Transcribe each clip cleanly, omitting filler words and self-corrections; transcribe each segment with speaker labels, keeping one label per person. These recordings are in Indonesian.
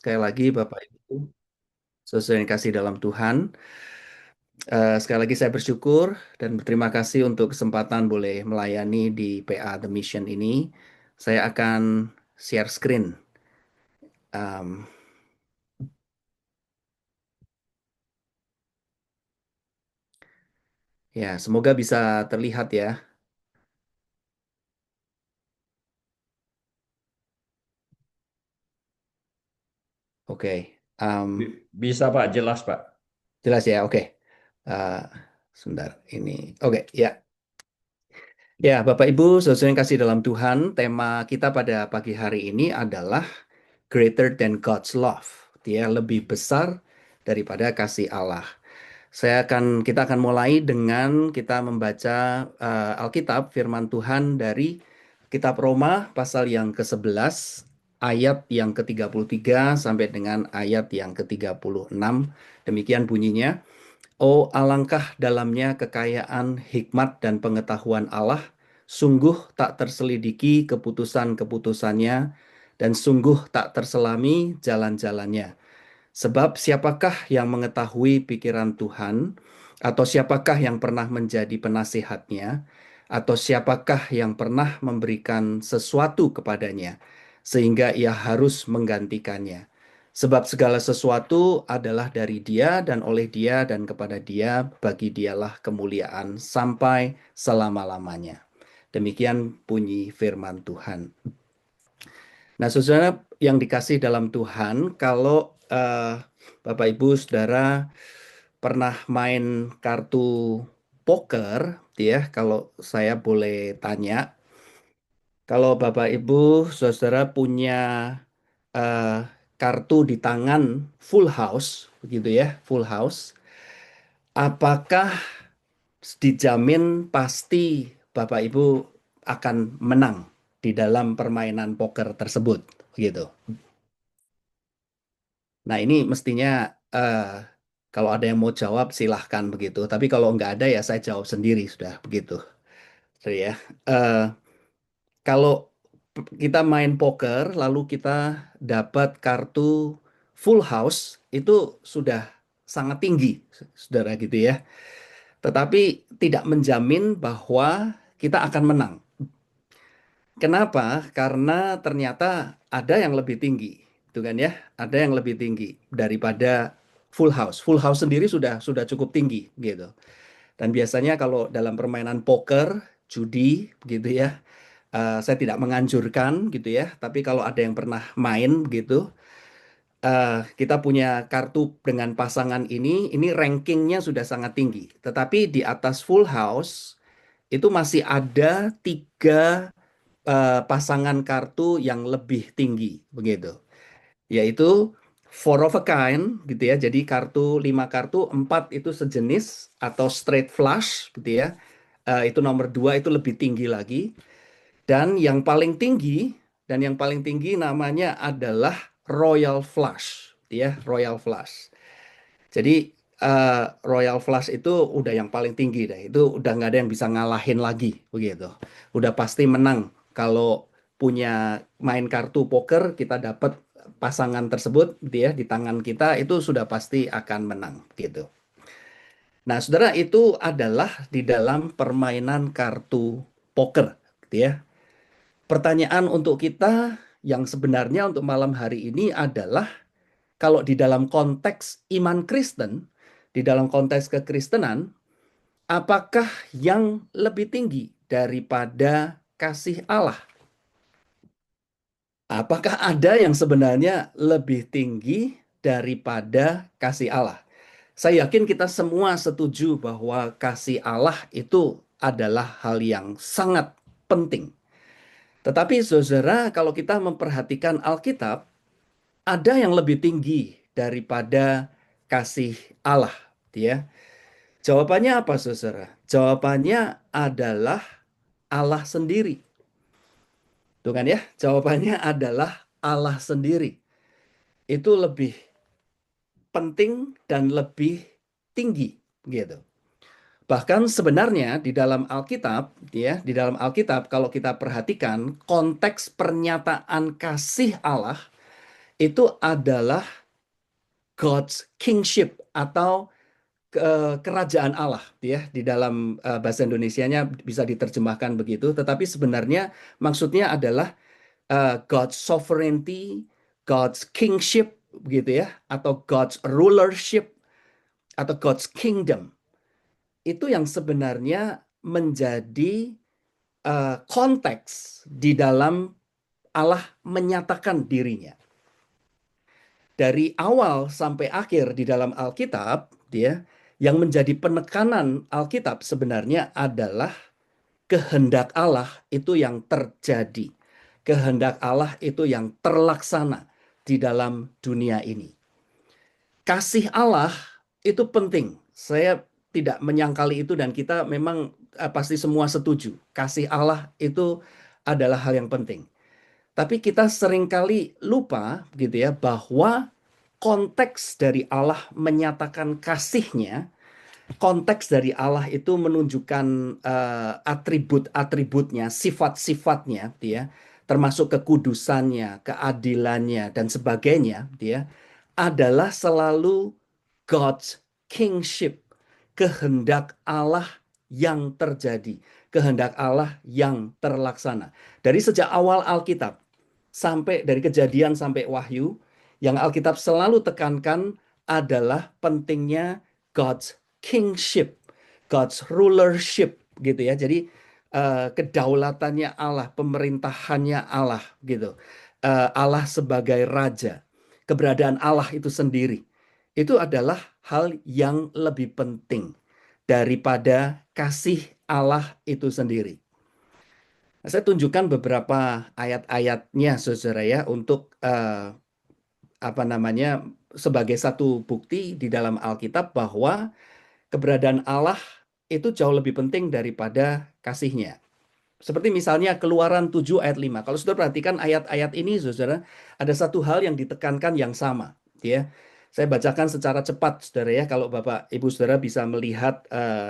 Speaker 1: Sekali lagi Bapak Ibu, sesuai yang kasih dalam Tuhan. Sekali lagi saya bersyukur dan berterima kasih untuk kesempatan boleh melayani di PA The Mission ini. Saya akan share screen. Um, ya, semoga bisa terlihat ya. Oke.
Speaker 2: Bisa Pak, jelas Pak.
Speaker 1: Jelas ya, oke. Uh, Sebentar, ini. Oke, ya. Ya, Bapak Ibu, sesuai yang kasih dalam Tuhan, tema kita pada pagi hari ini adalah Greater than God's Love. Dia lebih besar daripada kasih Allah. Kita akan mulai dengan kita membaca Alkitab, firman Tuhan dari Kitab Roma pasal yang ke-11, ayat yang ke-33 sampai dengan ayat yang ke-36. Demikian bunyinya. Oh, alangkah dalamnya kekayaan hikmat dan pengetahuan Allah, sungguh tak terselidiki keputusan-keputusannya, dan sungguh tak terselami jalan-jalannya. Sebab siapakah yang mengetahui pikiran Tuhan, atau siapakah yang pernah menjadi penasihatnya, atau siapakah yang pernah memberikan sesuatu kepadanya, sehingga ia harus menggantikannya. Sebab segala sesuatu adalah dari Dia dan oleh Dia dan kepada Dia, bagi Dialah kemuliaan sampai selama-lamanya. Demikian bunyi firman Tuhan. Nah, saudara yang dikasih dalam Tuhan, kalau Bapak Ibu Saudara pernah main kartu poker, ya, kalau saya boleh tanya, kalau Bapak Ibu Saudara punya eh, kartu di tangan full house, begitu ya, full house, apakah dijamin pasti Bapak Ibu akan menang di dalam permainan poker tersebut, begitu? Nah, ini mestinya eh, kalau ada yang mau jawab silahkan begitu. Tapi kalau nggak ada ya saya jawab sendiri sudah begitu. So, ya. Eh, Kalau kita main poker lalu kita dapat kartu full house itu sudah sangat tinggi, saudara gitu ya. Tetapi tidak menjamin bahwa kita akan menang. Kenapa? Karena ternyata ada yang lebih tinggi, itu kan ya? Ada yang lebih tinggi daripada full house. Full house sendiri sudah cukup tinggi gitu. Dan biasanya kalau dalam permainan poker, judi gitu ya, saya tidak menganjurkan gitu ya. Tapi kalau ada yang pernah main gitu, kita punya kartu dengan pasangan ini rankingnya sudah sangat tinggi. Tetapi di atas full house itu masih ada tiga pasangan kartu yang lebih tinggi begitu, yaitu four of a kind gitu ya. Jadi lima kartu, empat itu sejenis atau straight flush gitu ya. Itu nomor dua itu lebih tinggi lagi, dan yang paling tinggi namanya adalah royal flush gitu ya, royal flush. Jadi Royal Flush itu udah yang paling tinggi deh. Itu udah nggak ada yang bisa ngalahin lagi begitu. Udah pasti menang kalau punya main kartu poker kita dapat pasangan tersebut gitu ya di tangan kita itu sudah pasti akan menang gitu. Nah, saudara itu adalah di dalam permainan kartu poker gitu ya. Pertanyaan untuk kita yang sebenarnya untuk malam hari ini adalah kalau di dalam konteks iman Kristen, di dalam konteks kekristenan, apakah yang lebih tinggi daripada kasih Allah? Apakah ada yang sebenarnya lebih tinggi daripada kasih Allah? Saya yakin kita semua setuju bahwa kasih Allah itu adalah hal yang sangat penting. Tetapi saudara, kalau kita memperhatikan Alkitab, ada yang lebih tinggi daripada kasih Allah, ya. Jawabannya apa, saudara? Jawabannya adalah Allah sendiri. Tuh kan ya? Jawabannya adalah Allah sendiri. Itu lebih penting dan lebih tinggi, gitu. Bahkan sebenarnya di dalam Alkitab, ya, di dalam Alkitab kalau kita perhatikan konteks pernyataan kasih Allah itu adalah God's kingship atau kerajaan Allah ya di dalam bahasa Indonesianya bisa diterjemahkan begitu, tetapi sebenarnya maksudnya adalah God's sovereignty, God's kingship begitu ya, atau God's rulership atau God's kingdom. Itu yang sebenarnya menjadi konteks di dalam Allah menyatakan dirinya. Dari awal sampai akhir di dalam Alkitab, dia yang menjadi penekanan Alkitab sebenarnya adalah kehendak Allah itu yang terjadi. Kehendak Allah itu yang terlaksana di dalam dunia ini. Kasih Allah itu penting. Saya tidak menyangkali itu dan kita memang pasti semua setuju. Kasih Allah itu adalah hal yang penting. Tapi kita seringkali lupa gitu ya bahwa konteks dari Allah menyatakan kasihnya, konteks dari Allah itu menunjukkan atribut-atributnya, sifat-sifatnya, dia termasuk kekudusannya, keadilannya dan sebagainya, dia adalah selalu God's kingship, kehendak Allah yang terjadi, kehendak Allah yang terlaksana. Dari sejak awal Alkitab sampai dari Kejadian sampai Wahyu, yang Alkitab selalu tekankan adalah pentingnya God's kingship, God's rulership gitu ya. Jadi kedaulatannya Allah, pemerintahannya Allah gitu. Allah sebagai raja, keberadaan Allah itu sendiri. Itu adalah hal yang lebih penting daripada kasih Allah itu sendiri. Nah, saya tunjukkan beberapa ayat-ayatnya, saudara ya, untuk apa namanya sebagai satu bukti di dalam Alkitab bahwa keberadaan Allah itu jauh lebih penting daripada kasihnya. Seperti misalnya Keluaran 7 ayat 5. Kalau saudara perhatikan ayat-ayat ini, saudara, ada satu hal yang ditekankan yang sama. Ya. Saya bacakan secara cepat, saudara ya. Kalau Bapak, Ibu, saudara bisa melihat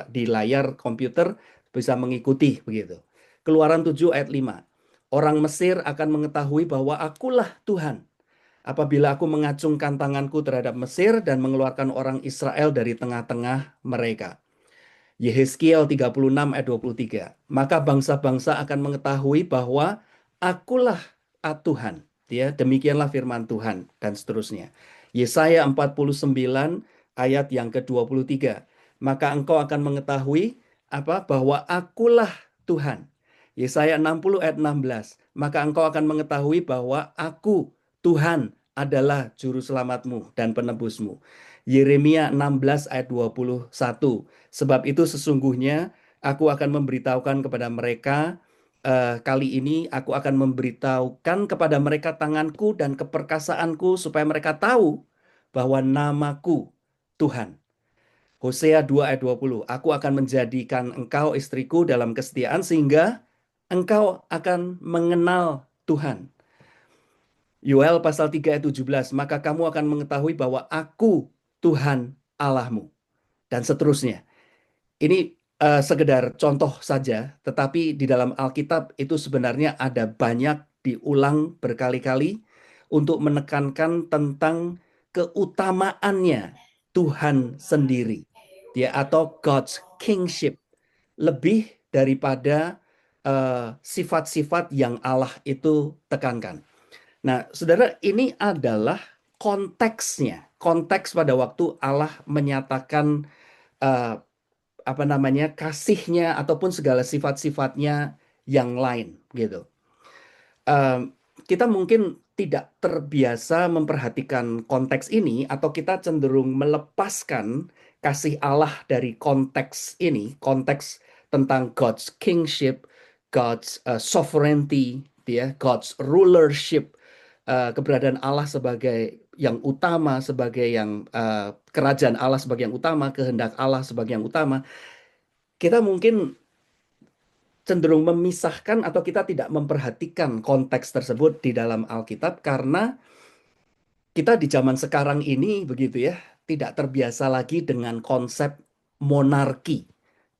Speaker 1: di layar komputer, bisa mengikuti begitu. Keluaran 7 ayat 5. Orang Mesir akan mengetahui bahwa akulah Tuhan apabila aku mengacungkan tanganku terhadap Mesir dan mengeluarkan orang Israel dari tengah-tengah mereka. Yehezkiel 36 ayat 23. Maka bangsa-bangsa akan mengetahui bahwa akulah Tuhan. Ya, demikianlah firman Tuhan dan seterusnya. Yesaya 49 ayat yang ke-23. Maka engkau akan mengetahui bahwa akulah Tuhan. Yesaya 60 ayat 16. Maka engkau akan mengetahui bahwa aku Tuhan adalah juru selamatmu dan penebusmu. Yeremia 16 ayat 21. Sebab itu sesungguhnya aku akan memberitahukan kepada mereka, kali ini aku akan memberitahukan kepada mereka tanganku dan keperkasaanku supaya mereka tahu bahwa namaku Tuhan. Hosea 2 ayat 20. Aku akan menjadikan engkau istriku dalam kesetiaan sehingga engkau akan mengenal Tuhan. Yoel pasal 3 ayat 17. Maka kamu akan mengetahui bahwa aku Tuhan Allahmu. Dan seterusnya. Ini sekedar contoh saja, tetapi di dalam Alkitab itu sebenarnya ada banyak diulang berkali-kali untuk menekankan tentang keutamaannya Tuhan sendiri, ya, atau God's kingship, lebih daripada sifat-sifat yang Allah itu tekankan. Nah, saudara, ini adalah konteksnya, konteks pada waktu Allah menyatakan eh, apa namanya kasihnya ataupun segala sifat-sifatnya yang lain gitu. Kita mungkin tidak terbiasa memperhatikan konteks ini atau kita cenderung melepaskan kasih Allah dari konteks ini, konteks tentang God's kingship, God's sovereignty, ya, God's rulership, keberadaan Allah sebagai yang utama, sebagai yang kerajaan Allah sebagai yang utama, kehendak Allah sebagai yang utama. Kita mungkin cenderung memisahkan atau kita tidak memperhatikan konteks tersebut di dalam Alkitab karena kita di zaman sekarang ini begitu ya, tidak terbiasa lagi dengan konsep monarki.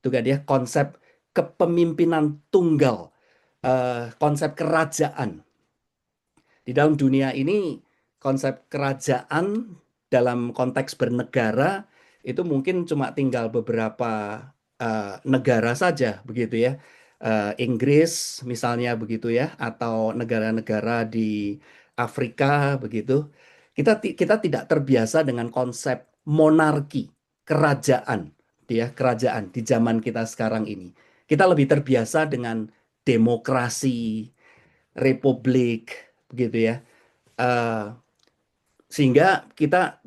Speaker 1: Itu kan ya, konsep kepemimpinan tunggal, konsep kerajaan. Di dalam dunia ini konsep kerajaan dalam konteks bernegara itu mungkin cuma tinggal beberapa negara saja begitu ya. Inggris misalnya begitu ya, atau negara-negara di Afrika begitu. Kita tidak terbiasa dengan konsep monarki, kerajaan, ya, kerajaan di zaman kita sekarang ini. Kita lebih terbiasa dengan demokrasi, republik, begitu ya. Eh, Sehingga kita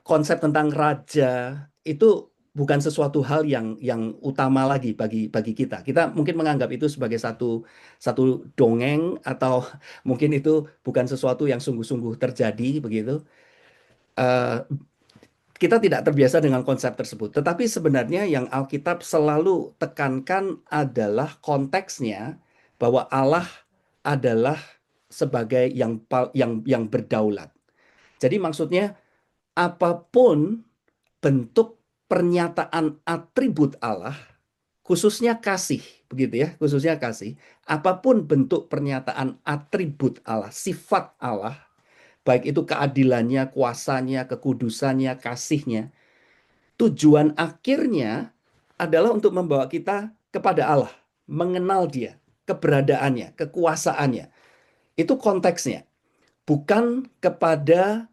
Speaker 1: konsep tentang raja itu bukan sesuatu hal yang utama lagi bagi bagi kita. Kita mungkin menganggap itu sebagai satu satu dongeng, atau mungkin itu bukan sesuatu yang sungguh-sungguh terjadi begitu. Eh, kita tidak terbiasa dengan konsep tersebut. Tetapi sebenarnya yang Alkitab selalu tekankan adalah konteksnya, bahwa Allah adalah sebagai yang berdaulat. Jadi maksudnya apapun bentuk pernyataan atribut Allah, khususnya kasih, begitu ya, khususnya kasih, apapun bentuk pernyataan atribut Allah, sifat Allah, baik itu keadilannya, kuasanya, kekudusannya, kasihnya, tujuan akhirnya adalah untuk membawa kita kepada Allah, mengenal Dia, keberadaannya, kekuasaannya. Itu konteksnya, bukan kepada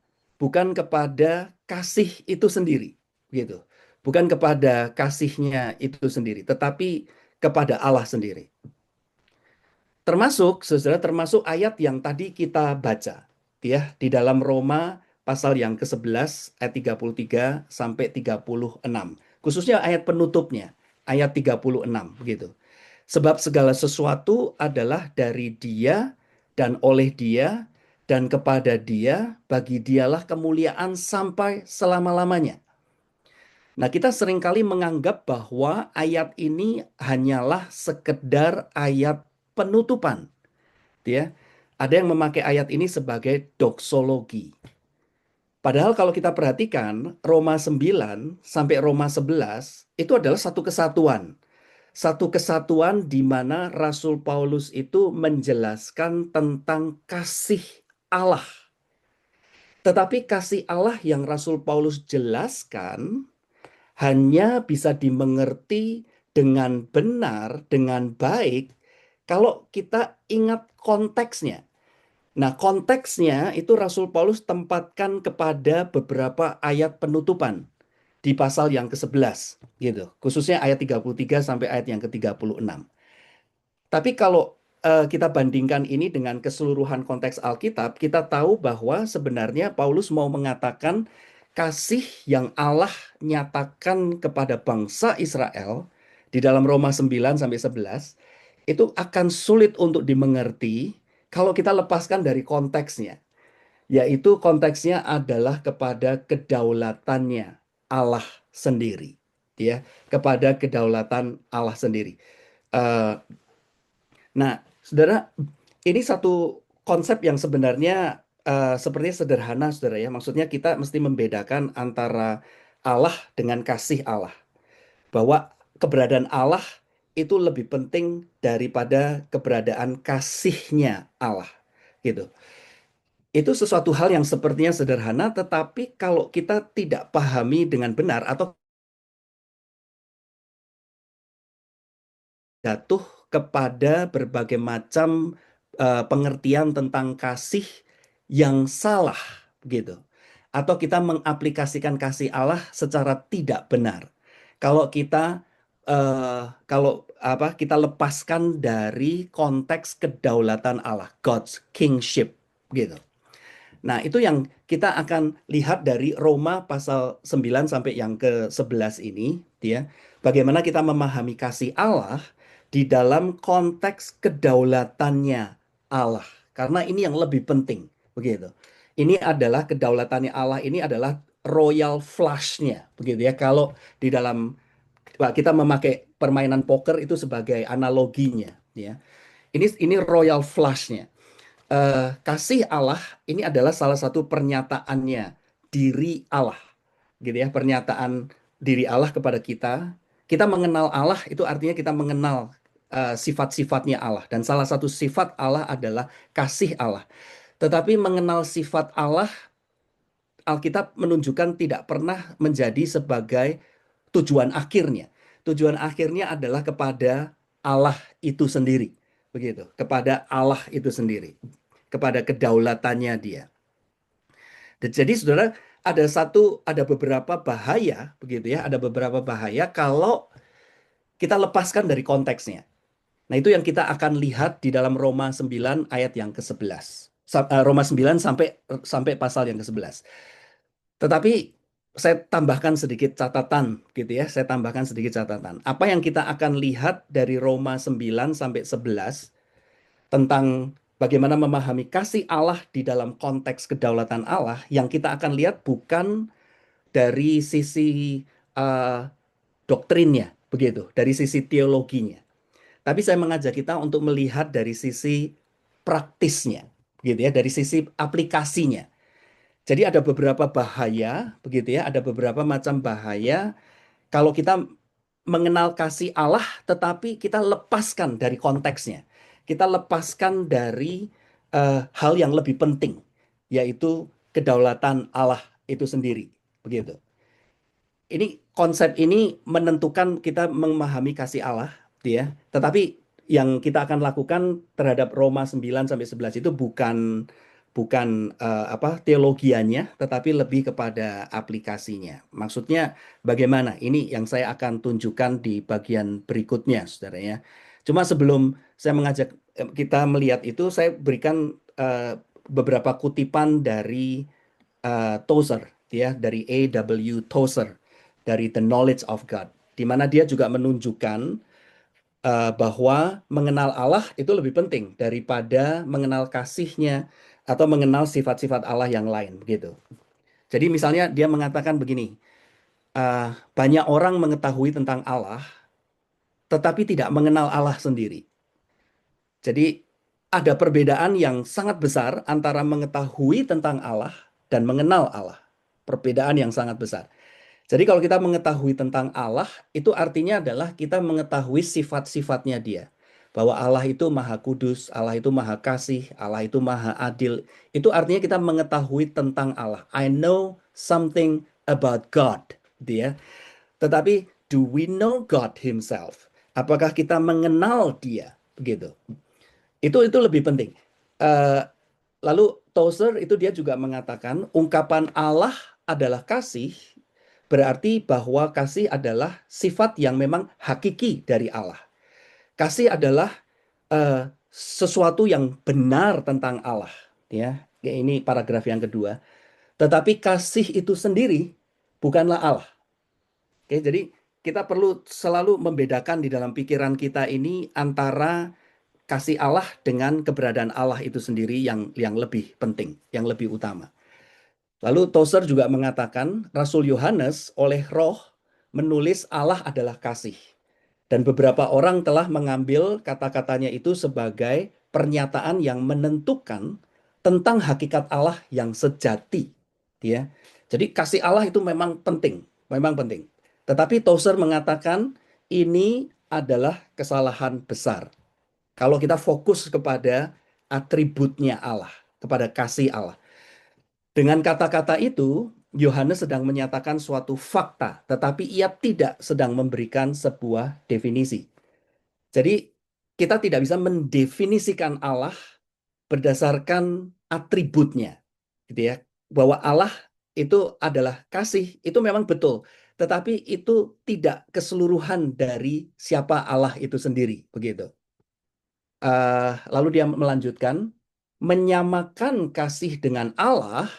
Speaker 1: kasih itu sendiri, gitu. Bukan kepada kasihnya itu sendiri, tetapi kepada Allah sendiri. Termasuk, saudara, termasuk ayat yang tadi kita baca, ya, di dalam Roma pasal yang ke-11 ayat 33 sampai 36. Khususnya ayat penutupnya, ayat 36 begitu. Sebab segala sesuatu adalah dari Dia dan oleh Dia dan kepada Dia, bagi Dialah kemuliaan sampai selama-lamanya. Nah, kita seringkali menganggap bahwa ayat ini hanyalah sekedar ayat penutupan, ya. Ada yang memakai ayat ini sebagai doksologi. Padahal kalau kita perhatikan Roma 9 sampai Roma 11 itu adalah satu kesatuan. Satu kesatuan di mana Rasul Paulus itu menjelaskan tentang kasih Allah. Tetapi kasih Allah yang Rasul Paulus jelaskan hanya bisa dimengerti dengan benar, dengan baik, kalau kita ingat konteksnya. Nah, konteksnya itu Rasul Paulus tempatkan kepada beberapa ayat penutupan di pasal yang ke-11 gitu. Khususnya ayat 33 sampai ayat yang ke-36. Tapi kalau kita bandingkan ini dengan keseluruhan konteks Alkitab, kita tahu bahwa sebenarnya Paulus mau mengatakan kasih yang Allah nyatakan kepada bangsa Israel di dalam Roma 9 sampai 11 itu akan sulit untuk dimengerti kalau kita lepaskan dari konteksnya, yaitu konteksnya adalah kepada kedaulatannya Allah sendiri, ya, kepada kedaulatan Allah sendiri. Eh, Nah, saudara, ini satu konsep yang sebenarnya sepertinya sederhana, saudara ya. Maksudnya kita mesti membedakan antara Allah dengan kasih Allah. Bahwa keberadaan Allah itu lebih penting daripada keberadaan kasihnya Allah. Gitu. Itu sesuatu hal yang sepertinya sederhana, tetapi kalau kita tidak pahami dengan benar atau jatuh kepada berbagai macam pengertian tentang kasih yang salah gitu. Atau kita mengaplikasikan kasih Allah secara tidak benar. Kalau kita kalau apa kita lepaskan dari konteks kedaulatan Allah, God's kingship gitu. Nah, itu yang kita akan lihat dari Roma pasal 9 sampai yang ke-11 ini, ya. Bagaimana kita memahami kasih Allah di dalam konteks kedaulatannya Allah. Karena ini yang lebih penting, begitu. Ini adalah kedaulatannya Allah, ini adalah royal flush-nya, begitu ya. Kalau di dalam kita memakai permainan poker itu sebagai analoginya, ya. Ini royal flush-nya. Kasih Allah ini adalah salah satu pernyataannya diri Allah, gitu ya, pernyataan diri Allah kepada kita. Kita mengenal Allah itu artinya kita mengenal sifat-sifatnya Allah, dan salah satu sifat Allah adalah kasih Allah. Tetapi mengenal sifat Allah, Alkitab menunjukkan tidak pernah menjadi sebagai tujuan akhirnya. Tujuan akhirnya adalah kepada Allah itu sendiri, begitu, kepada Allah itu sendiri, kepada kedaulatannya Dia. Dan jadi saudara, ada beberapa bahaya, begitu ya, ada beberapa bahaya kalau kita lepaskan dari konteksnya. Nah, itu yang kita akan lihat di dalam Roma 9 ayat yang ke-11. Roma 9 sampai sampai pasal yang ke-11. Tetapi saya tambahkan sedikit catatan gitu ya. Saya tambahkan sedikit catatan. Apa yang kita akan lihat dari Roma 9 sampai 11 tentang bagaimana memahami kasih Allah di dalam konteks kedaulatan Allah, yang kita akan lihat bukan dari sisi eh, doktrinnya, begitu, dari sisi teologinya. Tapi saya mengajak kita untuk melihat dari sisi praktisnya, gitu ya, dari sisi aplikasinya. Jadi ada beberapa bahaya, begitu ya, ada beberapa macam bahaya kalau kita mengenal kasih Allah, tetapi kita lepaskan dari konteksnya. Kita lepaskan dari hal yang lebih penting, yaitu kedaulatan Allah itu sendiri, begitu. Ini konsep ini menentukan kita memahami kasih Allah, ya. Tetapi yang kita akan lakukan terhadap Roma 9 sampai 11 itu bukan bukan teologianya, tetapi lebih kepada aplikasinya. Maksudnya bagaimana? Ini yang saya akan tunjukkan di bagian berikutnya, Saudara ya. Cuma sebelum saya mengajak kita melihat itu, saya berikan beberapa kutipan dari Tozer, ya, dari A.W. Tozer, dari The Knowledge of God, di mana dia juga menunjukkan bahwa mengenal Allah itu lebih penting daripada mengenal kasihnya atau mengenal sifat-sifat Allah yang lain, begitu. Jadi misalnya dia mengatakan begini, banyak orang mengetahui tentang Allah, tetapi tidak mengenal Allah sendiri. Jadi ada perbedaan yang sangat besar antara mengetahui tentang Allah dan mengenal Allah. Perbedaan yang sangat besar. Jadi kalau kita mengetahui tentang Allah, itu artinya adalah kita mengetahui sifat-sifatnya Dia. Bahwa Allah itu Maha Kudus, Allah itu Maha Kasih, Allah itu Maha Adil. Itu artinya kita mengetahui tentang Allah. I know something about God, dia. Tetapi do we know God Himself? Apakah kita mengenal Dia? Begitu. Itu lebih penting. Eh, Lalu Tozer itu dia juga mengatakan ungkapan Allah adalah kasih, berarti bahwa kasih adalah sifat yang memang hakiki dari Allah. Kasih adalah sesuatu yang benar tentang Allah, ya. Ini paragraf yang kedua. Tetapi kasih itu sendiri bukanlah Allah. Oke, jadi kita perlu selalu membedakan di dalam pikiran kita ini antara kasih Allah dengan keberadaan Allah itu sendiri yang lebih penting, yang lebih utama. Lalu Tozer juga mengatakan Rasul Yohanes oleh Roh menulis Allah adalah kasih. Dan beberapa orang telah mengambil kata-katanya itu sebagai pernyataan yang menentukan tentang hakikat Allah yang sejati. Ya. Jadi kasih Allah itu memang penting, memang penting. Tetapi Tozer mengatakan ini adalah kesalahan besar. Kalau kita fokus kepada atributnya Allah, kepada kasih Allah. Dengan kata-kata itu, Yohanes sedang menyatakan suatu fakta, tetapi ia tidak sedang memberikan sebuah definisi. Jadi, kita tidak bisa mendefinisikan Allah berdasarkan atributnya, gitu ya. Bahwa Allah itu adalah kasih, itu memang betul, tetapi itu tidak keseluruhan dari siapa Allah itu sendiri, begitu. Lalu dia melanjutkan, menyamakan kasih dengan Allah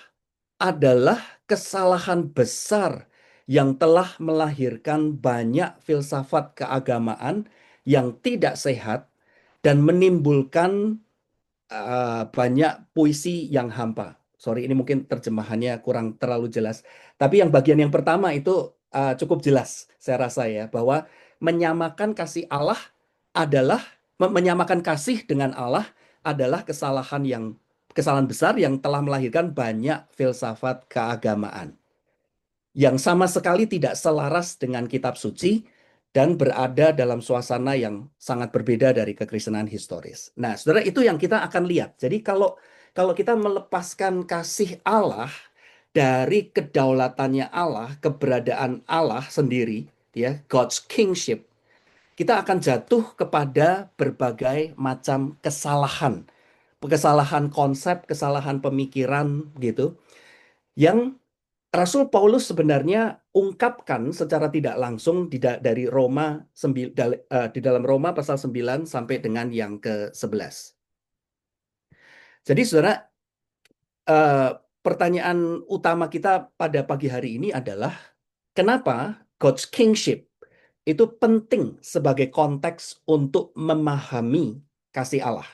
Speaker 1: adalah kesalahan besar yang telah melahirkan banyak filsafat keagamaan yang tidak sehat dan menimbulkan banyak puisi yang hampa. Sorry, ini mungkin terjemahannya kurang terlalu jelas. Tapi yang bagian yang pertama itu cukup jelas, saya rasa ya, bahwa menyamakan kasih Allah adalah menyamakan kasih dengan Allah adalah kesalahan besar yang telah melahirkan banyak filsafat keagamaan yang sama sekali tidak selaras dengan kitab suci dan berada dalam suasana yang sangat berbeda dari kekristenan historis. Nah, saudara, itu yang kita akan lihat. Jadi kalau kalau kita melepaskan kasih Allah dari kedaulatannya Allah, keberadaan Allah sendiri, ya, God's kingship, kita akan jatuh kepada berbagai macam kesalahan, kesalahan konsep, kesalahan pemikiran gitu, yang Rasul Paulus sebenarnya ungkapkan secara tidak langsung dari Roma di dalam Roma pasal 9 sampai dengan yang ke-11. Jadi saudara, eh, pertanyaan utama kita pada pagi hari ini adalah kenapa God's kingship itu penting sebagai konteks untuk memahami kasih Allah.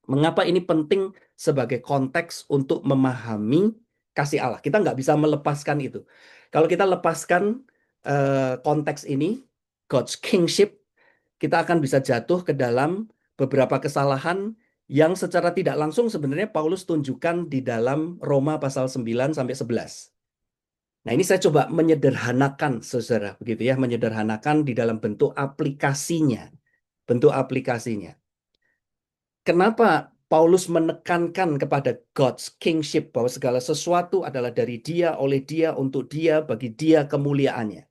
Speaker 1: Mengapa ini penting sebagai konteks untuk memahami kasih Allah? Kita nggak bisa melepaskan itu. Kalau kita lepaskan konteks ini, God's kingship, kita akan bisa jatuh ke dalam beberapa kesalahan yang secara tidak langsung sebenarnya Paulus tunjukkan di dalam Roma pasal 9 sampai 11. Nah, ini saya coba menyederhanakan, saudara, begitu ya, menyederhanakan di dalam bentuk aplikasinya, bentuk aplikasinya. Kenapa Paulus menekankan kepada God's kingship bahwa segala sesuatu adalah dari Dia, oleh Dia, untuk Dia, bagi Dia kemuliaannya.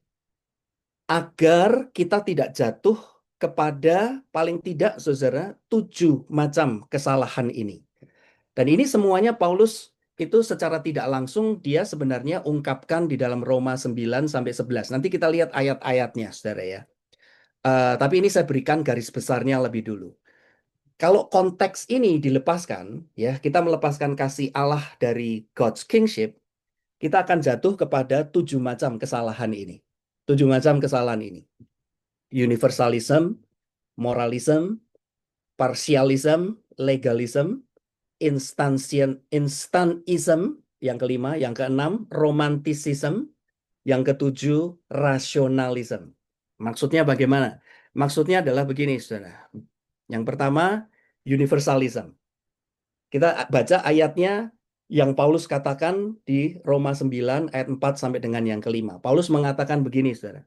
Speaker 1: Agar kita tidak jatuh kepada paling tidak, saudara, 7 macam kesalahan ini. Dan ini semuanya Paulus itu secara tidak langsung dia sebenarnya ungkapkan di dalam Roma 9 sampai 11. Nanti kita lihat ayat-ayatnya, saudara ya. Tapi ini saya berikan garis besarnya lebih dulu. Kalau konteks ini dilepaskan, ya, kita melepaskan kasih Allah dari God's kingship, kita akan jatuh kepada 7 macam kesalahan ini. 7 macam kesalahan ini. Universalism, moralism, partialism, legalism, instantism, yang kelima, yang keenam, romanticism, yang ketujuh, rasionalism. Maksudnya bagaimana? Maksudnya adalah begini, saudara. Yang pertama, universalism. Kita baca ayatnya yang Paulus katakan di Roma 9 ayat 4 sampai dengan yang kelima. Paulus mengatakan begini, saudara.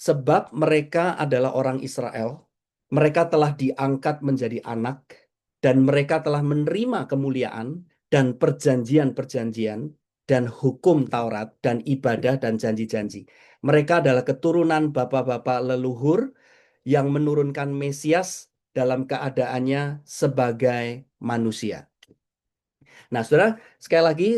Speaker 1: Sebab mereka adalah orang Israel, mereka telah diangkat menjadi anak, dan mereka telah menerima kemuliaan dan perjanjian-perjanjian dan hukum Taurat dan ibadah dan janji-janji. Mereka adalah keturunan bapak-bapak leluhur yang menurunkan Mesias dalam keadaannya sebagai manusia. Nah, saudara, sekali lagi,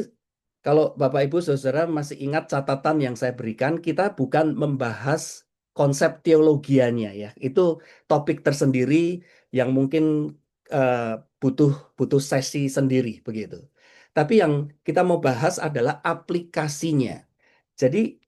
Speaker 1: kalau Bapak Ibu Saudara masih ingat catatan yang saya berikan, kita bukan membahas konsep teologianya ya. Itu topik tersendiri yang mungkin eh, butuh butuh sesi sendiri begitu. Tapi yang kita mau bahas adalah aplikasinya. Jadi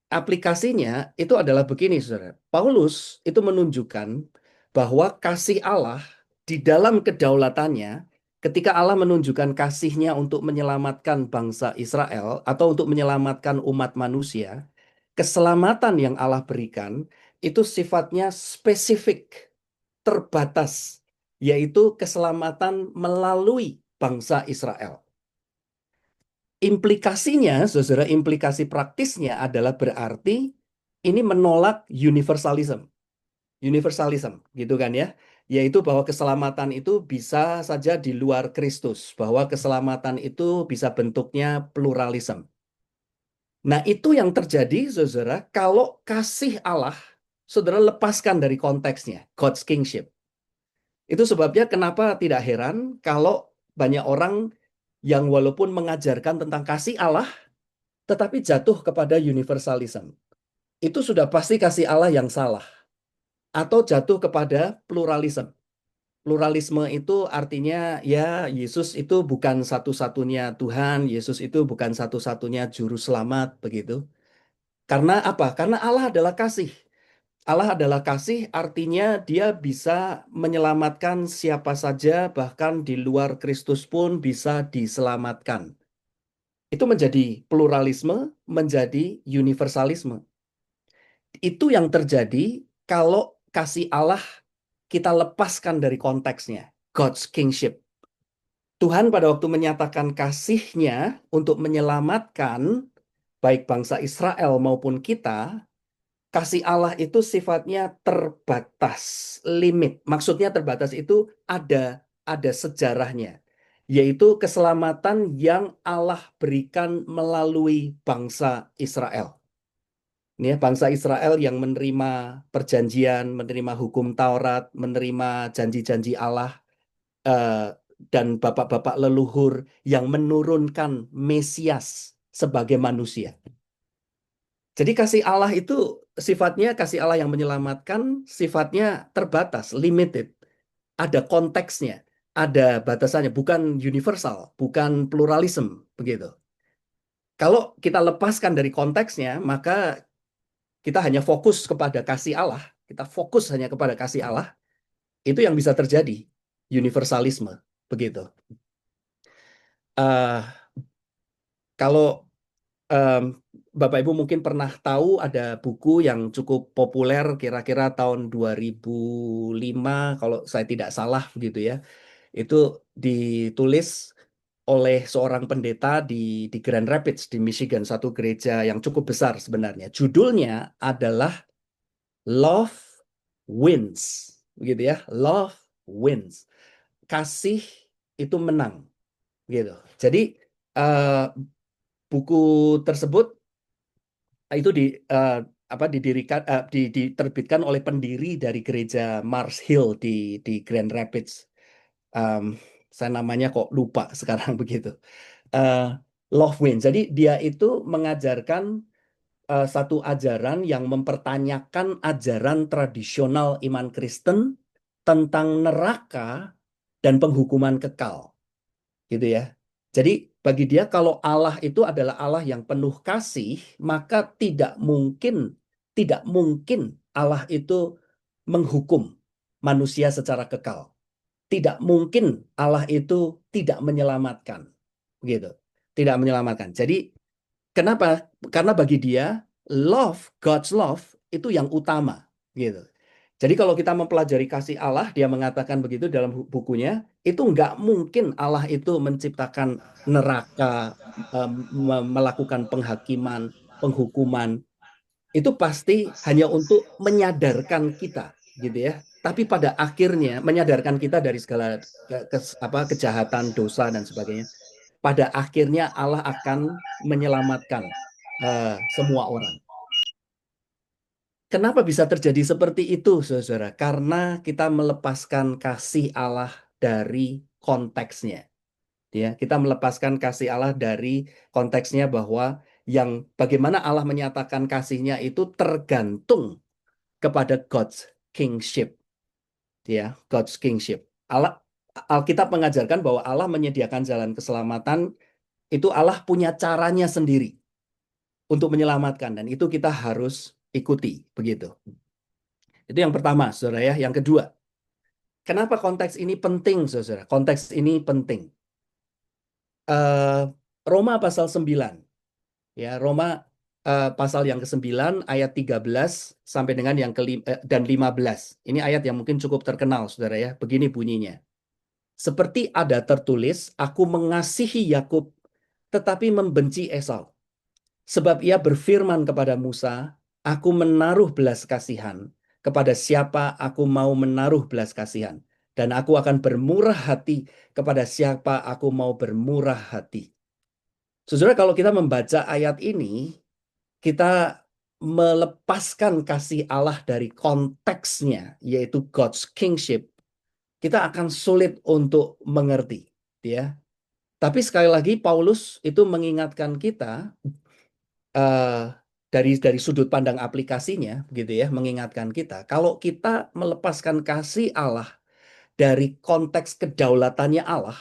Speaker 1: aplikasinya itu adalah begini, saudara. Paulus itu menunjukkan bahwa kasih Allah di dalam kedaulatannya, ketika Allah menunjukkan kasihnya untuk menyelamatkan bangsa Israel atau untuk menyelamatkan umat manusia, keselamatan yang Allah berikan itu sifatnya spesifik, terbatas, yaitu keselamatan melalui bangsa Israel. Implikasinya, saudara, implikasi praktisnya adalah berarti ini menolak universalism. Universalism, gitu kan ya. Yaitu bahwa keselamatan itu bisa saja di luar Kristus. Bahwa keselamatan itu bisa bentuknya pluralisme. Nah, itu yang terjadi, saudara, kalau kasih Allah, saudara lepaskan dari konteksnya, God's kingship. Itu sebabnya kenapa tidak heran kalau banyak orang yang walaupun mengajarkan tentang kasih Allah, tetapi jatuh kepada universalism. Itu sudah pasti kasih Allah yang salah. Atau jatuh kepada pluralisme. Pluralisme itu artinya ya Yesus itu bukan satu-satunya Tuhan, Yesus itu bukan satu-satunya juru selamat begitu. Karena apa? Karena Allah adalah kasih. Allah adalah kasih artinya dia bisa menyelamatkan siapa saja bahkan di luar Kristus pun bisa diselamatkan. Itu menjadi pluralisme, menjadi universalisme. Itu yang terjadi kalau kasih Allah kita lepaskan dari konteksnya, God's kingship. Tuhan pada waktu menyatakan kasih-Nya untuk menyelamatkan baik bangsa Israel maupun kita, kasih Allah itu sifatnya terbatas, limit. Maksudnya terbatas itu ada sejarahnya. yaitu keselamatan yang Allah berikan melalui bangsa Israel. Ini ya, bangsa Israel yang menerima perjanjian, menerima hukum Taurat, menerima janji-janji Allah, eh, dan bapak-bapak leluhur yang menurunkan Mesias sebagai manusia. Jadi kasih Allah itu sifatnya kasih Allah yang menyelamatkan, sifatnya terbatas, limited. Ada konteksnya, ada batasannya, bukan universal, bukan pluralism, begitu. Kalau kita lepaskan dari konteksnya, maka kita hanya fokus kepada kasih Allah, kita fokus hanya kepada kasih Allah, itu yang bisa terjadi, universalisme, begitu. Eh, kalau em, Bapak Ibu mungkin pernah tahu ada buku yang cukup populer kira-kira tahun 2005 kalau saya tidak salah begitu ya. Itu ditulis oleh seorang pendeta di Grand Rapids di Michigan, satu gereja yang cukup besar sebenarnya. Judulnya adalah Love Wins, begitu ya. Love Wins. Kasih itu menang, gitu. Jadi eh, buku tersebut itu eh, diterbitkan oleh pendiri dari gereja Mars Hill di Grand Rapids. Em, saya namanya kok lupa sekarang begitu. Eh, Love Wins. Jadi dia itu mengajarkan satu ajaran yang mempertanyakan ajaran tradisional iman Kristen tentang neraka dan penghukuman kekal, gitu ya. Jadi bagi dia kalau Allah itu adalah Allah yang penuh kasih, maka tidak mungkin Allah itu menghukum manusia secara kekal. Tidak mungkin Allah itu tidak menyelamatkan, gitu. Tidak menyelamatkan. Jadi kenapa? Karena bagi dia God's love itu yang utama, gitu. Jadi kalau kita mempelajari kasih Allah, dia mengatakan begitu dalam bukunya, itu nggak mungkin Allah itu menciptakan neraka, melakukan penghakiman, penghukuman. Itu pasti hanya untuk menyadarkan kita, gitu ya. Tapi pada akhirnya menyadarkan kita dari segala kejahatan, dosa dan sebagainya. Pada akhirnya Allah akan menyelamatkan semua orang. Kenapa bisa terjadi seperti itu, saudara? Karena kita melepaskan kasih Allah dari konteksnya. Ya, kita melepaskan kasih Allah dari konteksnya bahwa yang bagaimana Allah menyatakan kasihnya itu tergantung kepada God's kingship. Ya, God's kingship. Allah, Alkitab mengajarkan bahwa Allah menyediakan jalan keselamatan, itu Allah punya caranya sendiri untuk menyelamatkan dan itu kita harus ikuti, begitu. Itu yang pertama, saudara ya. Yang kedua, kenapa konteks ini penting, saudara? Konteks ini penting. Eh, Roma pasal 9, ya, Roma pasal yang ke-9 ayat 13 sampai dengan yang dan 15. Ini ayat yang mungkin cukup terkenal, saudara ya. Begini bunyinya. Seperti ada tertulis, aku mengasihi Yakub tetapi membenci Esau. Sebab ia berfirman kepada Musa, aku menaruh belas kasihan. Kepada siapa aku mau menaruh belas kasihan. Dan aku akan bermurah hati kepada siapa aku mau bermurah hati. Saudara, kalau kita membaca ayat ini, kita melepaskan kasih Allah dari konteksnya, yaitu God's kingship, kita akan sulit untuk mengerti. Ya. Tapi sekali lagi, Paulus itu mengingatkan kita eh, dari sudut pandang aplikasinya, gitu ya, mengingatkan kita kalau kita melepaskan kasih Allah dari konteks kedaulatannya Allah,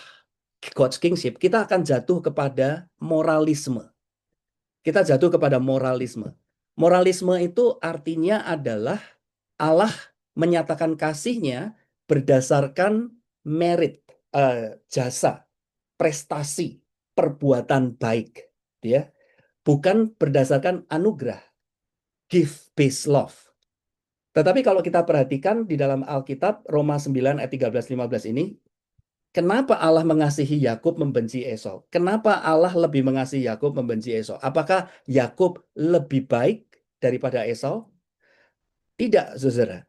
Speaker 1: God's kingship, kita akan jatuh kepada moralisme. Kita jatuh kepada moralisme. Moralisme itu artinya adalah Allah menyatakan kasihnya berdasarkan merit, jasa, prestasi, perbuatan baik, ya, bukan berdasarkan anugerah, gift based love. Tetapi kalau kita perhatikan di dalam Alkitab Roma 9 ayat 13-15 ini, kenapa Allah mengasihi Yakub membenci Esau? Kenapa Allah lebih mengasihi Yakub membenci Esau? Apakah Yakub lebih baik daripada Esau? Tidak, saudara.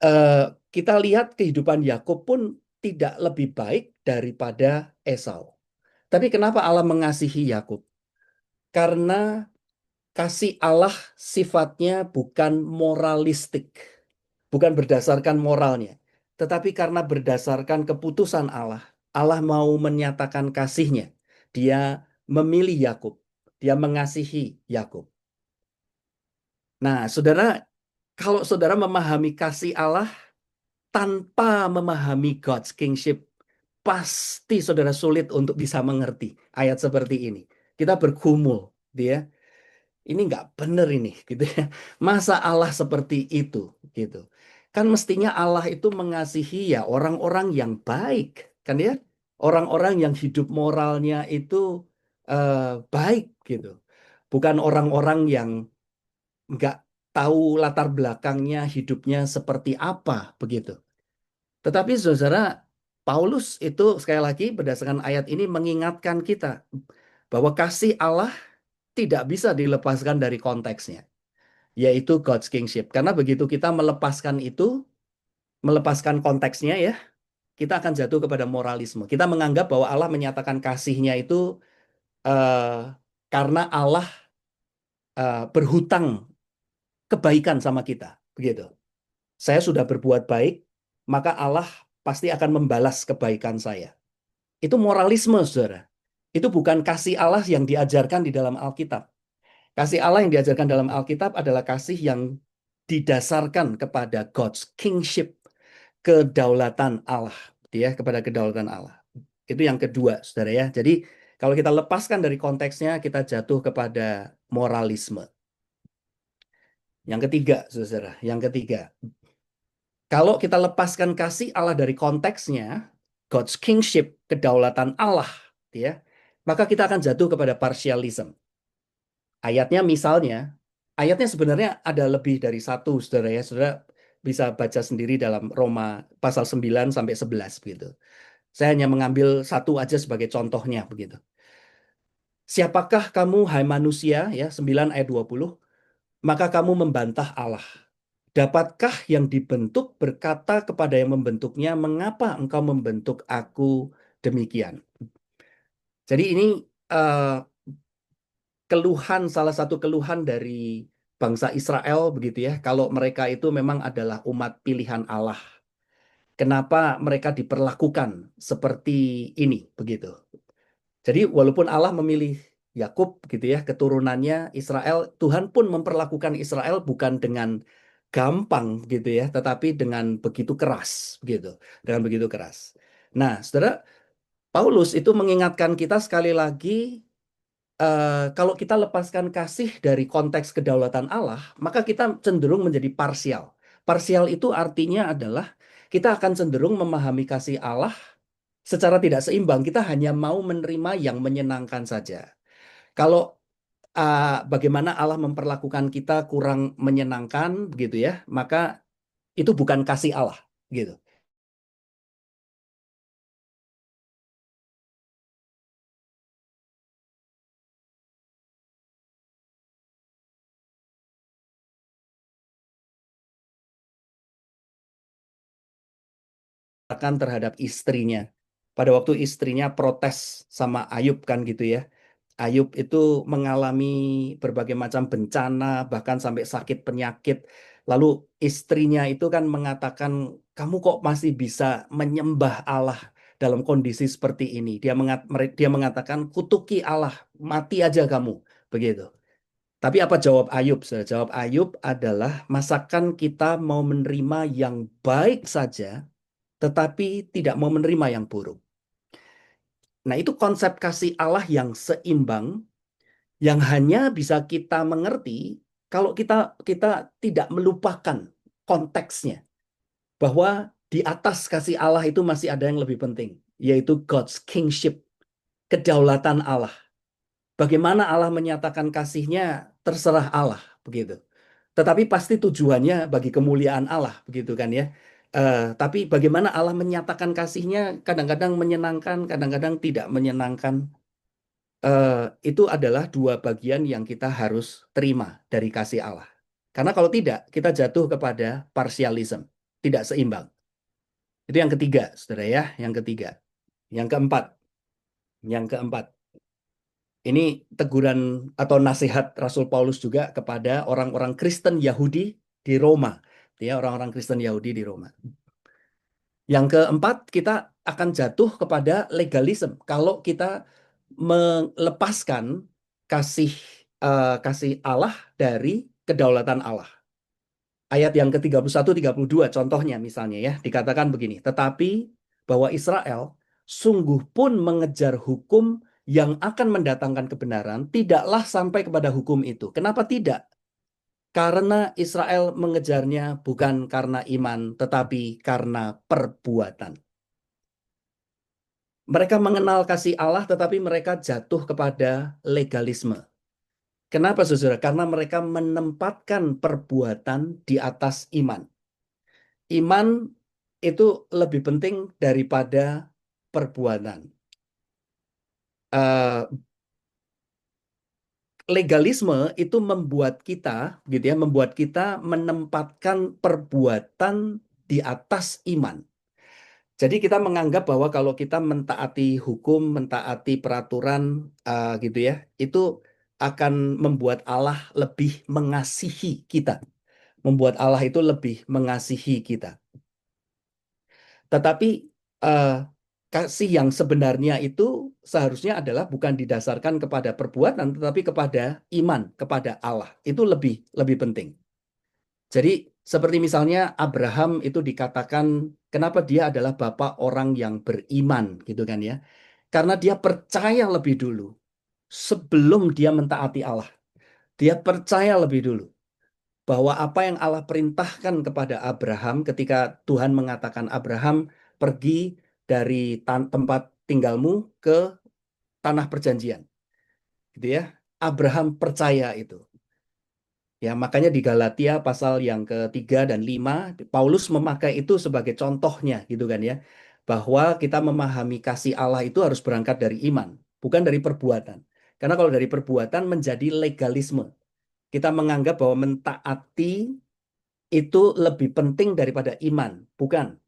Speaker 1: Eh, Kita lihat kehidupan Yakub pun tidak lebih baik daripada Esau. Tapi kenapa Allah mengasihi Yakub? Karena kasih Allah sifatnya bukan moralistik, bukan berdasarkan moralnya, tetapi karena berdasarkan keputusan Allah. Allah mau menyatakan kasihnya. Dia memilih Yakub, dia mengasihi Yakub. Nah, saudara, kalau saudara memahami kasih Allah tanpa memahami God's kingship, pasti saudara sulit untuk bisa mengerti ayat seperti ini. Kita bergumul, dia ini nggak bener ini, gitu ya. Masa Allah seperti itu, gitu. Kan mestinya Allah itu mengasihi ya orang-orang yang baik, kan ya? Orang-orang yang hidup moralnya itu baik, gitu. Bukan orang-orang yang nggak tahu latar belakangnya hidupnya seperti apa begitu. Tetapi saudara, Paulus itu sekali lagi berdasarkan ayat ini mengingatkan kita bahwa kasih Allah tidak bisa dilepaskan dari konteksnya, yaitu God's kingship. Karena begitu kita melepaskan itu, melepaskan konteksnya ya, kita akan jatuh kepada moralisme. Kita menganggap bahwa Allah menyatakan kasihnya itu eh, karena Allah berhutang kebaikan sama kita, begitu. Saya sudah berbuat baik, maka Allah pasti akan membalas kebaikan saya. Itu moralisme, saudara. Itu bukan kasih Allah yang diajarkan di dalam Alkitab. Kasih Allah yang diajarkan dalam Alkitab adalah kasih yang didasarkan kepada God's kingship, kedaulatan Allah, ya, kepada kedaulatan Allah. Itu yang kedua, saudara ya. Jadi kalau kita lepaskan dari konteksnya, kita jatuh kepada moralisme. Yang ketiga, saudara, yang ketiga, kalau kita lepaskan kasih Allah dari konteksnya, God's kingship, kedaulatan Allah, ya, maka kita akan jatuh kepada partialism. Ayatnya misalnya, ayatnya sebenarnya ada lebih dari satu, saudara ya. Saudara bisa baca sendiri dalam Roma pasal 9 sampai 11 begitu. Saya hanya mengambil satu aja sebagai contohnya begitu. Siapakah kamu, hai manusia, ya, 9 ayat 20, maka kamu membantah Allah. Dapatkah yang dibentuk berkata kepada yang membentuknya, mengapa engkau membentuk aku demikian? Jadi ini eh, keluhan, salah satu keluhan dari bangsa Israel begitu ya, kalau mereka itu memang adalah umat pilihan Allah. Kenapa mereka diperlakukan seperti ini begitu? Jadi walaupun Allah memilih Yakub gitu ya, keturunannya Israel, Tuhan pun memperlakukan Israel bukan dengan gampang gitu ya, tetapi dengan begitu keras gitu, dengan begitu keras. Nah, saudara, Paulus itu mengingatkan kita sekali lagi, kalau kita lepaskan kasih dari konteks kedaulatan Allah, maka kita cenderung menjadi parsial. Parsial itu artinya adalah kita akan cenderung memahami kasih Allah secara tidak seimbang. Kita hanya mau menerima yang menyenangkan saja. Kalau bagaimana Allah memperlakukan kita kurang menyenangkan, begitu ya, maka itu bukan kasih Allah, gitu. Akan terhadap istrinya. Pada waktu istrinya protes sama Ayub kan gitu ya. Ayub itu mengalami berbagai macam bencana, bahkan sampai sakit penyakit. Lalu istrinya itu kan mengatakan, kamu kok masih bisa menyembah Allah dalam kondisi seperti ini? Dia mengatakan, kutuki Allah, mati aja kamu. Begitu. Tapi apa jawab Ayub? Jawab Ayub adalah, masakan kita mau menerima yang baik saja, tetapi tidak mau menerima yang buruk. Nah, itu konsep kasih Allah yang seimbang, yang hanya bisa kita mengerti kalau kita kita tidak melupakan konteksnya, bahwa di atas kasih Allah itu masih ada yang lebih penting, yaitu God's kingship, kedaulatan Allah. Bagaimana Allah menyatakan kasihnya terserah Allah, begitu. Tetapi pasti tujuannya bagi kemuliaan Allah, begitu kan ya. Tapi bagaimana Allah menyatakan kasihnya kadang-kadang menyenangkan, kadang-kadang tidak menyenangkan. Eh, itu adalah dua bagian yang kita harus terima dari kasih Allah. Karena kalau tidak, kita jatuh kepada partialism, tidak seimbang. Itu yang ketiga, saudara ya, yang ketiga. Yang keempat, yang keempat. Ini teguran atau nasihat Rasul Paulus juga kepada orang-orang Kristen Yahudi di Roma. Ya, orang-orang Kristen Yahudi di Roma. Yang keempat, kita akan jatuh kepada legalisme. Kalau kita melepaskan kasih kasih Allah dari kedaulatan Allah. Ayat yang ke-31, 32 contohnya misalnya ya, dikatakan begini, tetapi bahwa Israel sungguh pun mengejar hukum yang akan mendatangkan kebenaran, tidaklah sampai kepada hukum itu. Kenapa tidak? Karena Israel mengejarnya bukan karena iman, tetapi karena perbuatan. Mereka mengenal kasih Allah, tetapi mereka jatuh kepada legalisme. Kenapa, saudara? Karena mereka menempatkan perbuatan di atas iman. Iman itu lebih penting daripada perbuatan. Eh, Legalisme itu membuat kita, gitu ya, membuat kita menempatkan perbuatan di atas iman. Jadi kita menganggap bahwa kalau kita mentaati hukum, mentaati peraturan, gitu ya, itu akan membuat Allah lebih mengasihi kita, membuat Allah itu lebih mengasihi kita. Tetapi eh, kasih yang sebenarnya itu seharusnya adalah bukan didasarkan kepada perbuatan, tetapi kepada iman, kepada Allah. Itu lebih lebih penting. Jadi seperti misalnya Abraham itu dikatakan kenapa dia adalah bapak orang yang beriman, gitu kan ya? Karena dia percaya lebih dulu sebelum dia mentaati Allah. Dia percaya lebih dulu bahwa apa yang Allah perintahkan kepada Abraham ketika Tuhan mengatakan Abraham pergi dari tempat tinggalmu ke tanah perjanjian, gitu ya. Abraham percaya itu. Ya, makanya di Galatia pasal yang ketiga dan lima, Paulus memakai itu sebagai contohnya, gitu kan ya, bahwa kita memahami kasih Allah itu harus berangkat dari iman, bukan dari perbuatan. Karena kalau dari perbuatan menjadi legalisme. Kita menganggap bahwa mentaati itu lebih penting daripada iman. Bukan.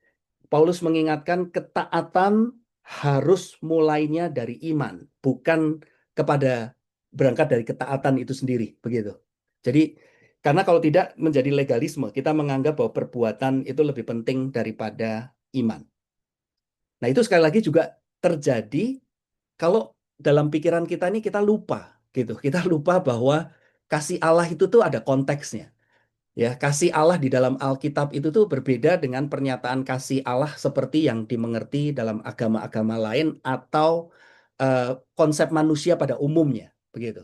Speaker 1: Paulus mengingatkan ketaatan harus mulainya dari iman, bukan kepada berangkat dari ketaatan itu sendiri, begitu. Jadi, karena kalau tidak menjadi legalisme, kita menganggap bahwa perbuatan itu lebih penting daripada iman. Nah, itu sekali lagi juga terjadi kalau dalam pikiran kita ini kita lupa, gitu. Kita lupa bahwa kasih Allah itu tuh ada konteksnya. Ya, kasih Allah di dalam Alkitab itu tuh berbeda dengan pernyataan kasih Allah seperti yang dimengerti dalam agama-agama lain atau eh, konsep manusia pada umumnya, begitu.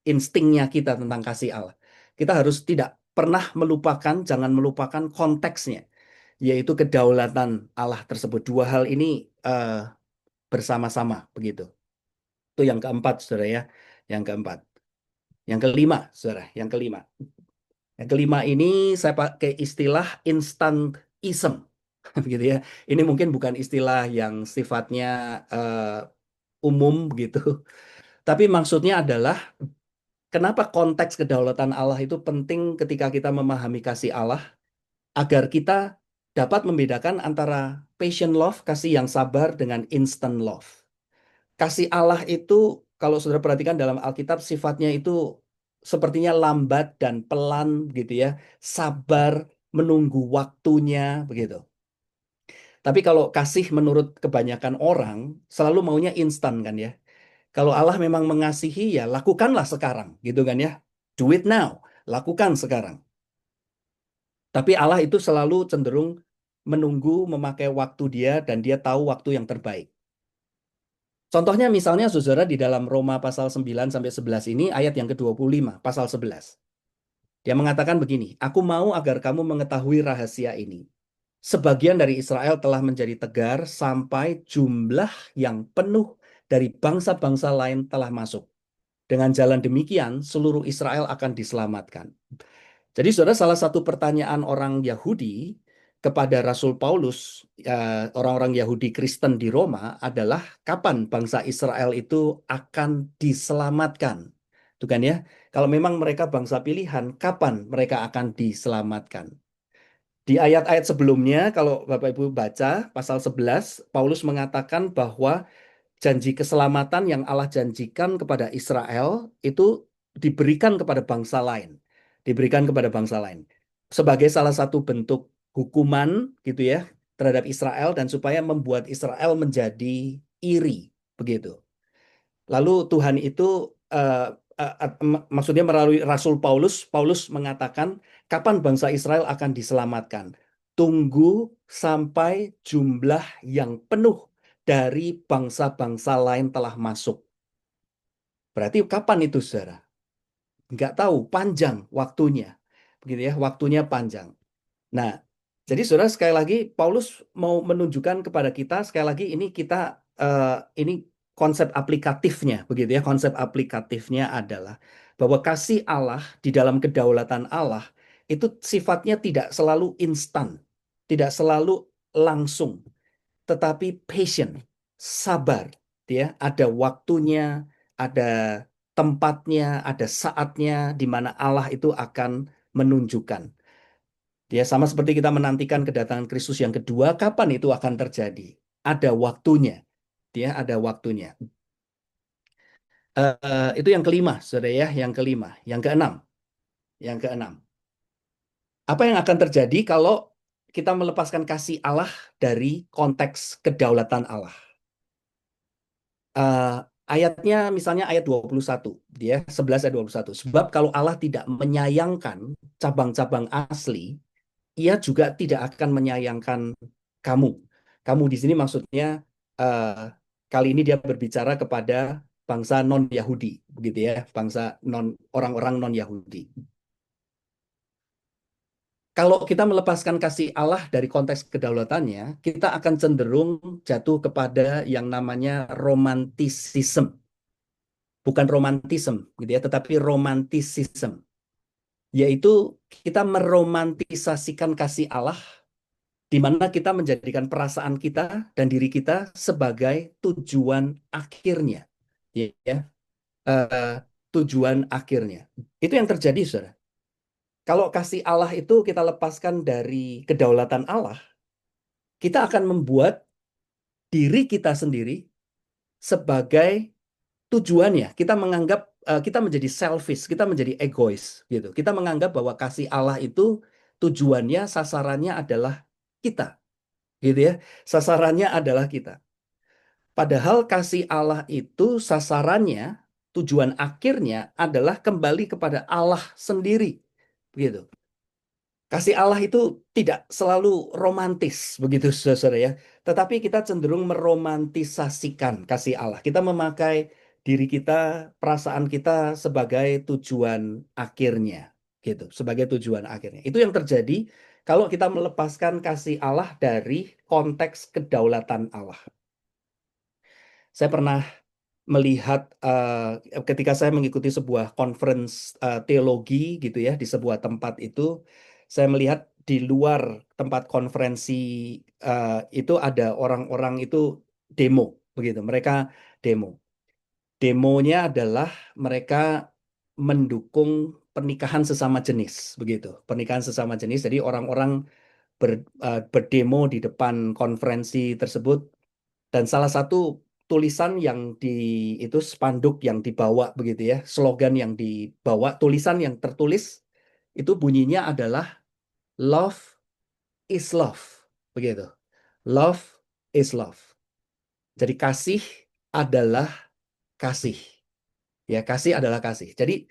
Speaker 1: Instingnya kita tentang kasih Allah. Kita harus tidak pernah melupakan, jangan melupakan konteksnya, yaitu kedaulatan Allah tersebut. Dua hal ini bersama-sama, begitu. Itu yang keempat, saudara ya. Yang keempat. Yang kelima, saudara. Yang kelima. Yang kelima ini saya pakai istilah instantism, begitu ya. Ini mungkin bukan istilah yang sifatnya umum begitu, tapi maksudnya adalah kenapa konteks kedaulatan Allah itu penting ketika kita memahami kasih Allah, agar kita dapat membedakan antara patient love, kasih yang sabar, dengan instant love. Kasih Allah itu, kalau saudara perhatikan dalam Alkitab, sifatnya itu sepertinya lambat dan pelan gitu ya. Sabar, menunggu waktunya begitu. Tapi kalau kasih menurut kebanyakan orang, selalu maunya instan kan ya. Kalau Allah memang mengasihi ya lakukanlah sekarang gitu kan ya. Do it now, lakukan sekarang. Tapi Allah itu selalu cenderung menunggu, memakai waktu dia, dan dia tahu waktu yang terbaik. Contohnya misalnya saudara di dalam Roma pasal 9 sampai 11 ini ayat yang ke-25, pasal 11. Dia mengatakan begini, "Aku mau agar kamu mengetahui rahasia ini. Sebagian dari Israel telah menjadi tegar sampai jumlah yang penuh dari bangsa-bangsa lain telah masuk. Dengan jalan demikian seluruh Israel akan diselamatkan." Jadi saudara, salah satu pertanyaan orang Yahudi kepada Rasul Paulus, orang-orang Yahudi Kristen di Roma adalah kapan bangsa Israel itu akan diselamatkan. Itu kan ya, kalau memang mereka bangsa pilihan, kapan mereka akan diselamatkan? Di ayat-ayat sebelumnya, kalau Bapak Ibu baca pasal 11, Paulus mengatakan bahwa janji keselamatan yang Allah janjikan kepada Israel itu diberikan kepada bangsa lain. Diberikan kepada bangsa lain. Sebagai salah satu bentuk hukuman gitu ya terhadap Israel dan supaya membuat Israel menjadi iri begitu. Lalu Tuhan itu eh, maksudnya melalui Rasul Paulus, Paulus mengatakan kapan bangsa Israel akan diselamatkan. Tunggu sampai jumlah yang penuh dari bangsa-bangsa lain telah masuk. Berarti kapan itu, saudara? Nggak tahu, panjang waktunya. Begitu ya, waktunya panjang. Nah, jadi saudara sekali lagi Paulus mau menunjukkan kepada kita sekali lagi ini kita ini konsep aplikatifnya begitu ya. Konsep aplikatifnya adalah bahwa kasih Allah di dalam kedaulatan Allah itu sifatnya tidak selalu instan, tidak selalu langsung, tetapi patient, sabar, ya. Ada waktunya, ada tempatnya, ada saatnya di mana Allah itu akan menunjukkan. Ya, sama seperti kita menantikan kedatangan Kristus yang kedua, kapan itu akan terjadi? Ada waktunya. Ya, ada waktunya. Itu yang kelima, saudara ya, yang kelima. Yang keenam, yang keenam. Apa yang akan terjadi kalau kita melepaskan kasih Allah dari konteks kedaulatan Allah? Eh, ayatnya misalnya ayat 21, dia 11 ayat 21. Sebab kalau Allah tidak menyayangkan cabang-cabang asli, ia juga tidak akan menyayangkan kamu. Kamu di sini maksudnya eh, kali ini dia berbicara kepada bangsa non-Yahudi, begitu ya, bangsa non orang-orang non-Yahudi. Kalau kita melepaskan kasih Allah dari konteks kedaulatannya, kita akan cenderung jatuh kepada yang namanya romantisisme, bukan romantisme, gitu ya, tetapi romantisisme, yaitu kita meromantisasikan kasih Allah di mana kita menjadikan perasaan kita dan diri kita sebagai tujuan akhirnya, ya, eh, tujuan akhirnya. Itu yang terjadi, saudara. Kalau kasih Allah itu kita lepaskan dari kedaulatan Allah, kita akan membuat diri kita sendiri sebagai tujuannya. Kita menganggap kita menjadi selfish, kita menjadi egois, gitu. Kita menganggap bahwa kasih Allah itu tujuannya, sasarannya adalah kita, gitu ya. Sasarannya adalah kita. Padahal kasih Allah itu sasarannya, tujuan akhirnya adalah kembali kepada Allah sendiri. Begitu. Kasih Allah itu tidak selalu romantis, begitu saudara ya. Tetapi kita cenderung meromantisasikan kasih Allah. Kita memakai diri kita, perasaan kita sebagai tujuan akhirnya. Gitu, sebagai tujuan akhirnya. Itu yang terjadi kalau kita melepaskan kasih Allah dari konteks kedaulatan Allah. Saya pernah melihat ketika saya mengikuti sebuah conference teologi gitu ya di sebuah tempat itu, saya melihat di luar tempat konferensi itu ada orang-orang itu demo begitu. Mereka demo. Demonya adalah mereka mendukung pernikahan sesama jenis begitu. Pernikahan sesama jenis. Jadi orang-orang berdemo di depan konferensi tersebut dan salah satu tulisan yang di itu spanduk yang dibawa begitu ya, slogan yang dibawa, tulisan yang tertulis itu bunyinya adalah love is love. Begitu. Love is love. Jadi kasih adalah kasih. Ya, kasih adalah kasih. Jadi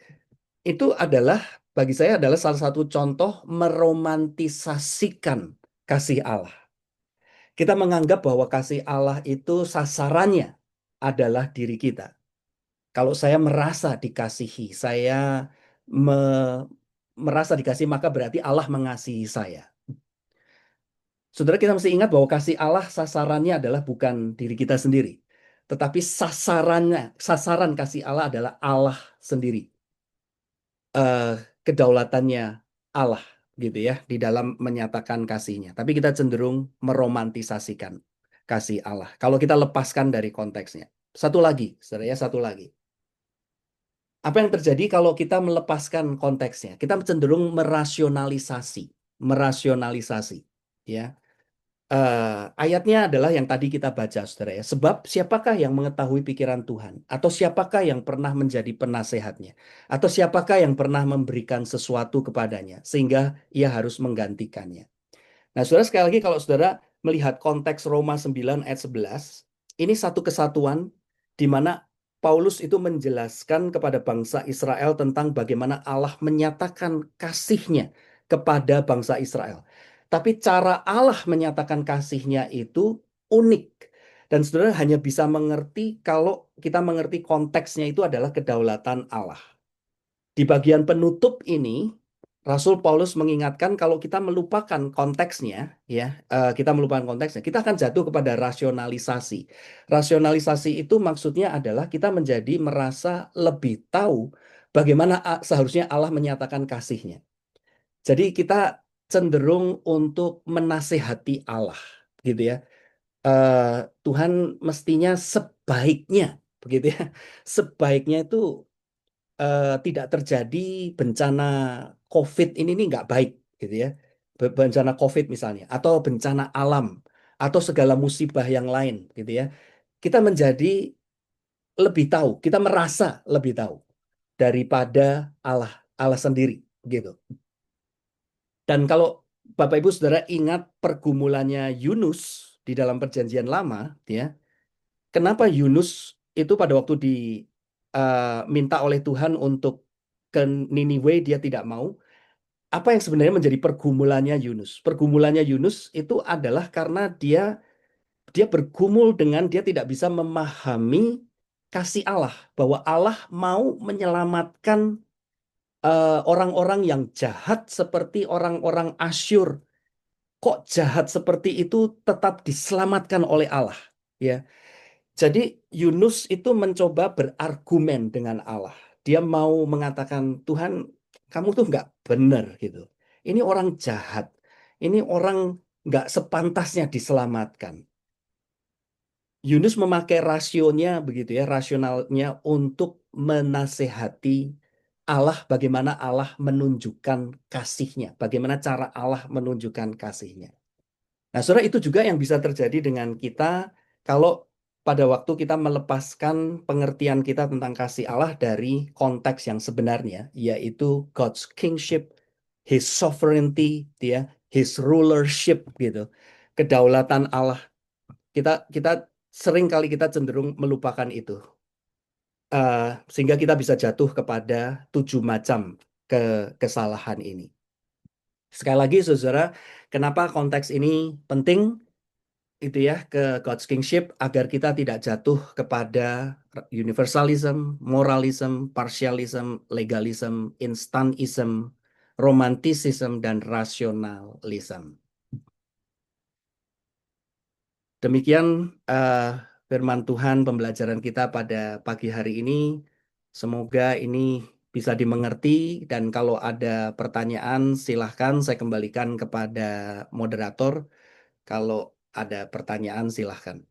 Speaker 1: itu adalah bagi saya adalah salah satu contoh meromantisasikan kasih Allah. Kita menganggap bahwa kasih Allah itu sasarannya adalah diri kita. Kalau saya merasa dikasihi, saya me- merasa dikasihi, maka berarti Allah mengasihi saya. Saudara, kita mesti ingat bahwa kasih Allah sasarannya adalah bukan diri kita sendiri, tetapi sasaran kasih Allah adalah Allah sendiri. Eh, kedaulatannya Allah gitu ya di dalam menyatakan kasihnya. Tapi kita cenderung meromantisasikan kasih Allah. Kalau kita lepaskan dari konteksnya. Satu lagi, saudara ya, satu lagi. Apa yang terjadi kalau kita melepaskan konteksnya? Kita cenderung merasionalisasi. merasionalisasi. Ya, ayatnya adalah yang tadi kita baca, saudara ya. Sebab siapakah yang mengetahui pikiran Tuhan? Atau siapakah yang pernah menjadi penasehatnya? Atau siapakah yang pernah memberikan sesuatu kepadanya sehingga ia harus menggantikannya? Nah, saudara, sekali lagi kalau saudara melihat konteks Roma 9 ayat 11, ini satu kesatuan di mana Paulus itu menjelaskan kepada bangsa Israel tentang bagaimana Allah menyatakan kasihnya kepada bangsa Israel. Tapi cara Allah menyatakan kasihnya itu unik. Dan saudara hanya bisa mengerti kalau kita mengerti konteksnya itu adalah kedaulatan Allah. Di bagian penutup ini, Rasul Paulus mengingatkan kalau kita melupakan konteksnya, ya, kita melupakan konteksnya, kita akan jatuh kepada rasionalisasi. Rasionalisasi itu maksudnya adalah kita menjadi merasa lebih tahu bagaimana seharusnya Allah menyatakan kasihnya. Jadi kita cenderung untuk menasehati Allah, gitu ya. Tuhan mestinya sebaiknya, begitu ya. Sebaiknya itu tidak terjadi bencana COVID ini nih nggak baik gitu ya. Bencana COVID misalnya atau bencana alam atau segala musibah yang lain gitu ya. Kita menjadi lebih tahu, kita merasa lebih tahu daripada Allah Allah sendiri gitu. Dan kalau Bapak Ibu Saudara ingat pergumulannya Yunus di dalam Perjanjian Lama, ya, kenapa Yunus itu pada waktu diminta oleh Tuhan untuk ke Niniwe dia tidak mau? Apa yang sebenarnya menjadi pergumulannya Yunus? Pergumulannya Yunus itu adalah karena dia bergumul dengan dia tidak bisa memahami kasih Allah, bahwa Allah mau menyelamatkan orang-orang yang jahat seperti orang-orang Asyur. Kok jahat seperti itu tetap diselamatkan oleh Allah? Ya, jadi Yunus itu mencoba berargumen dengan Allah. Dia mau mengatakan, Tuhan, kamu tuh nggak benar gitu. Ini orang jahat. Ini orang nggak sepantasnya diselamatkan. Yunus memakai rasionya begitu ya, rasionalnya untuk menasehati Allah, bagaimana Allah menunjukkan kasihnya, bagaimana cara Allah menunjukkan kasihnya. Nah, saudara, itu juga yang bisa terjadi dengan kita kalau pada waktu kita melepaskan pengertian kita tentang kasih Allah dari konteks yang sebenarnya, yaitu God's kingship, His sovereignty, ya, His rulership gitu, kedaulatan Allah. Kita sering kali kita cenderung melupakan itu. Sehingga kita bisa jatuh kepada 7 macam kesalahan ini. Sekali lagi, saudara, kenapa konteks ini penting? Itu ya, ke God's kingship agar kita tidak jatuh kepada universalism, moralism, partialism, legalism, instanism, romanticism, dan rasionalism. Demikian firman Tuhan pembelajaran kita pada pagi hari ini. Semoga ini bisa dimengerti dan kalau ada pertanyaan silahkan saya kembalikan kepada moderator. Kalau ada pertanyaan silahkan.